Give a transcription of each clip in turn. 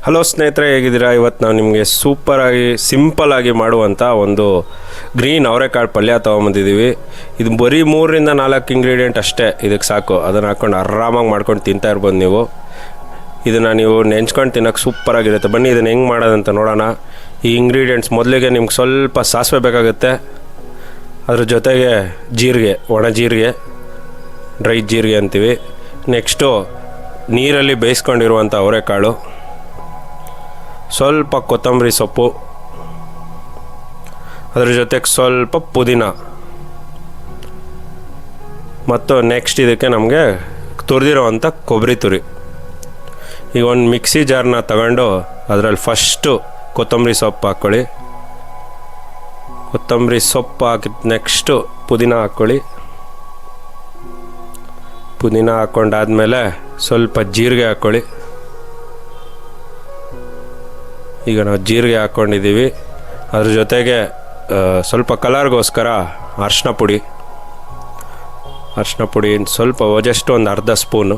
Hello ಸ್ನೇಹಿತರೆ, ಹೇಗಿದ್ದೀರಾ? ಇವತ್ತು ನಾವು ನಿಮಗೆ ಸೂಪರಾಗಿ ಸಿಂಪಲ್ಲಾಗಿ ಮಾಡುವಂಥ ಒಂದು ಗ್ರೀನ್ ಅವರೆಕಾಳು ಪಲ್ಯ ತೊಗೊಂಬಂದಿದ್ದೀವಿ. ಇದು ಬರೀ 3ರಿಂದ 4 ಇಂಗ್ರೀಡಿಯೆಂಟ್ ಅಷ್ಟೇ, ಇದಕ್ಕೆ ಸಾಕು. ಅದನ್ನು ಹಾಕ್ಕೊಂಡು ಆರಾಮಾಗಿ ಮಾಡ್ಕೊಂಡು ತಿಂತಾ ಇರ್ಬೋದು ನೀವು. ಇದನ್ನು ನೀವು ನೆಂಚ್ಕೊಂಡು ತಿನ್ನೋಕ್ಕೆ ಸೂಪರಾಗಿರುತ್ತೆ. ಬನ್ನಿ ಇದನ್ನು ಹೆಂಗೆ ಮಾಡೋದಂತ ನೋಡೋಣ. ಈ ಇಂಗ್ರೀಡಿಯೆಂಟ್ಸ್ ಮೊದಲಿಗೆ ನಿಮ್ಗೆ ಸ್ವಲ್ಪ ಸಾಸಿವೆ ಬೇಕಾಗುತ್ತೆ, ಅದ್ರ ಜೊತೆಗೆ ಜೀರಿಗೆ, ಒಣ ಜೀರಿಗೆ, ಡ್ರೈ ಜೀರಿಗೆ ಅಂತೀವಿ. ನೆಕ್ಸ್ಟು ನೀರಲ್ಲಿ ಬೇಯಿಸ್ಕೊಂಡಿರುವಂಥ ಅವರೆಕಾಳು, ಸ್ವಲ್ಪ ಕೊತ್ತಂಬರಿ ಸೊಪ್ಪು, ಅದ್ರ ಜೊತೆಗೆ ಸ್ವಲ್ಪ ಪುದೀನ, ಮತ್ತು ನೆಕ್ಸ್ಟ್ ಇದಕ್ಕೆ ನಮಗೆ ತುರಿದಿರೋವಂಥ ಕೊಬ್ಬರಿ ತುರಿ. ಈಗ ಒಂದು ಮಿಕ್ಸಿ ಜಾರ್ನ ತಗೊಂಡು ಅದರಲ್ಲಿ ಫಸ್ಟು ಕೊತ್ತಂಬರಿ ಸೊಪ್ಪು ಹಾಕ್ಕೊಳ್ಳಿ. ಕೊತ್ತಂಬರಿ ಸೊಪ್ಪು ಹಾಕಿದ ನೆಕ್ಸ್ಟು ಪುದೀನ ಹಾಕ್ಕೊಳ್ಳಿ. ಪುದೀನ ಹಾಕ್ಕೊಂಡಾದ್ಮೇಲೆ ಸ್ವಲ್ಪ ಜೀರಿಗೆ ಹಾಕ್ಕೊಳ್ಳಿ. ಈಗ ನಾವು ಜೀರಿಗೆ ಹಾಕ್ಕೊಂಡಿದ್ದೀವಿ. ಅದ್ರ ಜೊತೆಗೆ ಸ್ವಲ್ಪ ಕಲರ್ಗೋಸ್ಕರ ಅರಿಶಿನ ಪುಡಿ ಸ್ವಲ್ಪ ಜಸ್ಟ್ ಒಂದು ಅರ್ಧ ಸ್ಪೂನು.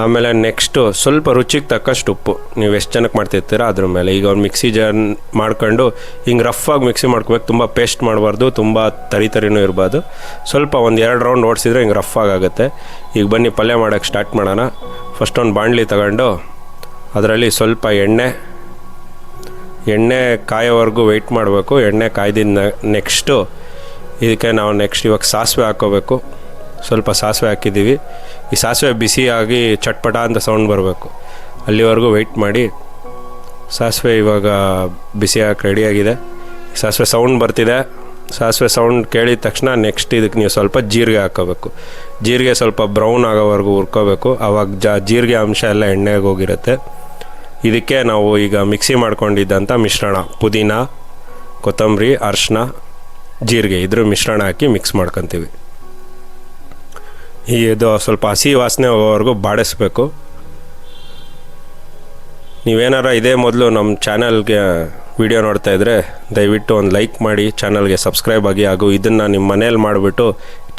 ಆಮೇಲೆ ನೆಕ್ಸ್ಟು ಸ್ವಲ್ಪ ರುಚಿಗೆ ತಕ್ಕಷ್ಟು ಉಪ್ಪು. ನೀವು ಎಷ್ಟು ಜನಕ್ಕೆ ಮಾಡ್ತಿರ್ತೀರ ಅದ್ರ ಮೇಲೆ. ಈಗ ಒಂದು ಮಿಕ್ಸಿ ಜಾರ್ ಮಾಡ್ಕೊಂಡು ಹಿಂಗೆ ರಫಾಗಿ ಮಿಕ್ಸಿ ಮಾಡ್ಕೋಬೇಕು. ತುಂಬ ಪೇಸ್ಟ್ ಮಾಡಬಾರ್ದು, ತುಂಬ ತರಿನೂ ಇರಬಾರ್ದು. ಸ್ವಲ್ಪ ಒಂದು 2 ರೌಂಡ್ ಓಡಿಸಿದ್ರೆ ಹಿಂಗೆ ರಫಾಗುತ್ತೆ. ಈಗ ಬನ್ನಿ ಪಲ್ಯ ಮಾಡೋಕ್ಕೆ ಸ್ಟಾರ್ಟ್ ಮಾಡೋಣ. ಫಸ್ಟ್ ಒಂದು ಬಾಣಲಿ ತಗೊಂಡು ಅದರಲ್ಲಿ ಸ್ವಲ್ಪ ಎಣ್ಣೆ ಕಾಯೋವರೆಗೂ ವೆಯ್ಟ್ ಮಾಡಬೇಕು. ಎಣ್ಣೆ ಕಾಯ್ದಿದ್ದ ನೆಕ್ಸ್ಟು ಇದಕ್ಕೆ ನಾವು ಇವಾಗ ಸಾಸಿವೆ ಹಾಕ್ಕೋಬೇಕು. ಸ್ವಲ್ಪ ಸಾಸಿವೆ ಹಾಕಿದ್ದೀವಿ. ಈ ಸಾಸಿವೆ ಬಿಸಿಯಾಗಿ ಚಟ್ಪಟ ಅಂತ ಸೌಂಡ್ ಬರಬೇಕು, ಅಲ್ಲಿವರೆಗೂ ವೆಯ್ಟ್ ಮಾಡಿ. ಸಾಸಿವೆ ಇವಾಗ ಬಿಸಿಯಾಗಿ ರೆಡಿಯಾಗಿದೆ. ಸಾಸಿವೆ ಸೌಂಡ್ ಬರ್ತಿದೆ. ಸಾಸಿವೆ ಸೌಂಡ್ ಕೇಳಿದ ತಕ್ಷಣ ನೆಕ್ಸ್ಟ್ ಇದಕ್ಕೆ ನೀವು ಸ್ವಲ್ಪ ಜೀರಿಗೆ ಹಾಕ್ಕೋಬೇಕು. ಜೀರಿಗೆ ಸ್ವಲ್ಪ ಬ್ರೌನ್ ಆಗೋವರೆಗೂ ಹುರ್ಕೋಬೇಕು. ಆವಾಗ ಜೀರಿಗೆ ಅಂಶ ಎಲ್ಲ ಎಣ್ಣೆಗೆ ಹೋಗಿರುತ್ತೆ. ಇದಕ್ಕೆ ನಾವು ಈಗ ಮಿಕ್ಸಿ ಮಾಡ್ಕೊಂಡಿದ್ದಂಥ ಮಿಶ್ರಣ, ಪುದೀನ, ಕೊತ್ತಂಬರಿ, ಅರಿಶಿನ, ಜೀರಿಗೆ, ಇದ್ರ ಮಿಶ್ರಣ ಹಾಕಿ ಮಿಕ್ಸ್ ಮಾಡ್ಕೊತೀವಿ. ಇದು ಸ್ವಲ್ಪ ಹಸಿ ವಾಸನೆ ಹೋಗೋವರೆಗೂ ಬಾಡಿಸ್ಬೇಕು. ನೀವೇನಾರ ಇದೇ ಮೊದಲು ನಮ್ಮ ಚಾನಲ್ಗೆ ವಿಡಿಯೋ ನೋಡ್ತಾ ಇದ್ದರೆ ದಯವಿಟ್ಟು ಒಂದು ಲೈಕ್ ಮಾಡಿ, ಚಾನಲ್ಗೆ ಸಬ್ಸ್ಕ್ರೈಬ್ ಆಗಿ. ಹಾಗೂ ಇದನ್ನು ನಿಮ್ಮ ಮನೇಲಿ ಮಾಡಿಬಿಟ್ಟು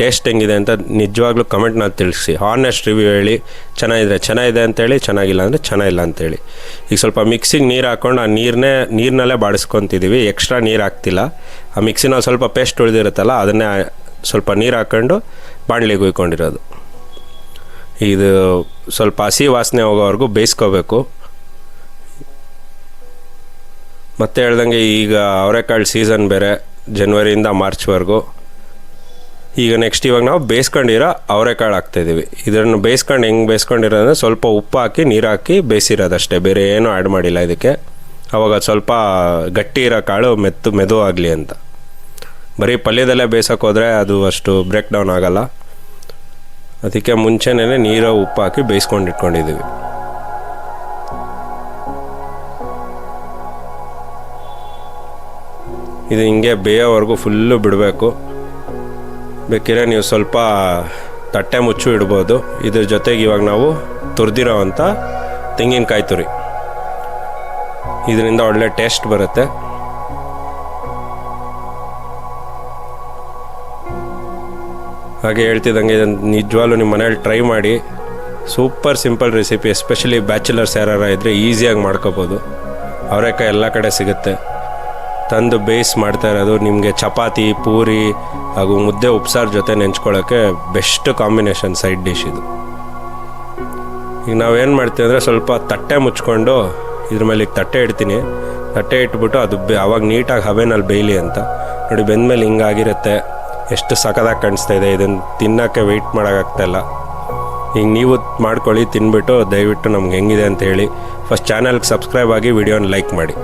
ಟೇಸ್ಟ್ ಹೆಂಗಿದೆ ಅಂತ ನಿಜವಾಗ್ಲೂ ಕಮೆಂಟ್ನ ತಿಳಿಸಿ. ಹಾನೆಸ್ಟ್ ರಿವ್ಯೂ ಹೇಳಿ. ಚೆನ್ನಾಗಿದ್ರೆ ಚೆನ್ನಾಗಿದೆ ಅಂತೇಳಿ, ಚೆನ್ನಾಗಿಲ್ಲ ಅಂದರೆ ಚೆನ್ನಾಗಿಲ್ಲ ಅಂತೇಳಿ. ಈಗ ಸ್ವಲ್ಪ ಮಿಕ್ಸಿಗೆ ನೀರು ಹಾಕ್ಕೊಂಡು ಆ ನೀರಿನಲ್ಲೇ ಬಾಡಿಸ್ಕೊತಿದ್ದೀವಿ. ಎಕ್ಸ್ಟ್ರಾ ನೀರು ಹಾಕ್ತಿಲ್ಲ. ಆ ಮಿಕ್ಸಿನಲ್ಲಿ ಸ್ವಲ್ಪ ಪೇಸ್ಟ್ ಉಳಿದಿರುತ್ತಲ್ಲ, ಅದನ್ನೇ ಸ್ವಲ್ಪ ನೀರು ಹಾಕ್ಕೊಂಡು ಬಾಣಲಿಗೆ ಹುಯ್ಕೊಂಡಿರೋದು. ಇದು ಸ್ವಲ್ಪ ಹಸಿ ವಾಸನೆ ಹೋಗೋವರೆಗೂ ಬೇಯಿಸ್ಕೋಬೇಕು. ಮತ್ತೆ ಹೇಳ್ದಂಗೆ ಈಗ ಅವರೆಕಾಳು ಸೀಸನ್ ಬೇರೆ, ಜನವರಿಯಿಂದ ಮಾರ್ಚ್ವರೆಗೂ. ಈಗ ನೆಕ್ಸ್ಟ್ ಇವಾಗ ನಾವು ಬೇಯಿಸ್ಕೊಂಡಿರೋ ಅವರೆಕಾಳು ಹಾಕ್ತಾಯಿದ್ದೀವಿ. ಇದನ್ನು ಹೆಂಗೆ ಬೇಯಿಸ್ಕೊಂಡಿರೋದಂದರೆ ಸ್ವಲ್ಪ ಉಪ್ಪು ಹಾಕಿ ನೀರು ಹಾಕಿ ಬೇಯಿಸಿರೋದಷ್ಟೇ, ಬೇರೆ ಏನೂ ಆ್ಯಡ್ ಮಾಡಿಲ್ಲ ಇದಕ್ಕೆ. ಆವಾಗ ಸ್ವಲ್ಪ ಗಟ್ಟಿ ಇರೋ ಕಾಳು ಮೆದು ಆಗಲಿ ಅಂತ. ಬರೀ ಪಲ್ಯದಲ್ಲೇ ಬೇಯಿಸೋಕೆ ಹೋದರೆ ಅದು ಅಷ್ಟು ಬ್ರೇಕ್ ಡೌನ್ ಆಗೋಲ್ಲ. ಅದಕ್ಕೆ ಮುಂಚೆನೇ ನೀರು ಉಪ್ಪು ಹಾಕಿ ಬೇಯಿಸ್ಕೊಂಡು ಇಟ್ಕೊಂಡಿದ್ದೀವಿ. ಇದು ಹಿಂಗೆ ಬೇಯೋವರೆಗೂ ಫುಲ್ಲು ಬಿಡಬೇಕು. ಬೇಕಿದ್ರೆ ನೀವು ಸ್ವಲ್ಪ ತಟ್ಟೆ ಮುಚ್ಚು ಇಡ್ಬೋದು. ಇದ್ರ ಜೊತೆಗೆ ಇವಾಗ ನಾವು ತುರಿದಿರೋ ಅಂಥ ತೆಂಗಿನಕಾಯಿ ತುರಿ, ಇದರಿಂದ ಒಳ್ಳೆ ಟೇಸ್ಟ್ ಬರುತ್ತೆ. ಹಾಗೆ ಹೇಳ್ತಿದ್ದಂಗೆ ಇದನ್ನು ನಿಜವಾಗ್ಲೂ ನಿಮ್ಮ ಮನೇಲಿ ಟ್ರೈ ಮಾಡಿ. Super simple recipe. Especially bachelors ಯಾರು ಇದ್ದರೆ ಈಸಿಯಾಗಿ ಮಾಡ್ಕೋಬೋದು. ಅವರೆಕಾಯಿ ಎಲ್ಲ ಕಡೆ ಸಿಗುತ್ತೆ. ತಂದು ಬೇಯಿಸಿ ಮಾಡ್ತಾ ಇರೋದು ನಿಮಗೆ ಚಪಾತಿ, ಪೂರಿ ಹಾಗೂ ಮುದ್ದೆ, ಉಪ್ಸಾರು ಜೊತೆ ನೆಂಚ್ಕೊಳ್ಳೋಕ್ಕೆ ಬೆಸ್ಟ್ ಕಾಂಬಿನೇಷನ್ ಸೈಡ್ ಡಿಶ್ ಇದು. ಈಗ ನಾವೇನು ಮಾಡ್ತೀವಿ ಅಂದರೆ ಸ್ವಲ್ಪ ತಟ್ಟೆ ಮುಚ್ಕೊಂಡು ಇದ್ರ ಮೇಲೆ ಈಗ ತಟ್ಟೆ ಇಡ್ತೀನಿ. ತಟ್ಟೆ ಇಟ್ಬಿಟ್ಟು ಅದು ಆವಾಗ ನೀಟಾಗಿ ಹಬೆನಲ್ಲಿ ಬೇಯಲಿ ಅಂತ. ನೋಡಿ, ಬೆಂದಮೇಲೆ ಹಿಂಗಾಗಿರುತ್ತೆ. ಎಷ್ಟು ಸಖತ್ತಾಗಿ ಕಾಣಿಸ್ತಾ ಇದೆ. ಇದನ್ನು ತಿನ್ನೋಕ್ಕೆ ವೆಯ್ಟ್ ಮಾಡೋಕ್ಕಾಗ್ತಾಯಿಲ್ಲ. ಈಗ ನೀವು ಮಾಡ್ಕೊಳ್ಳಿ, ತಿನ್ಬಿಟ್ಟು ದಯವಿಟ್ಟು ನಮ್ಗೆ ಹೆಂಗಿದೆ ಅಂತ ಹೇಳಿ. ಫಸ್ಟ್ ಚಾನಲ್ಗೆ ಸಬ್ಸ್ಕ್ರೈಬ್ ಆಗಿ, ವಿಡಿಯೋನ ಲೈಕ್ ಮಾಡಿ.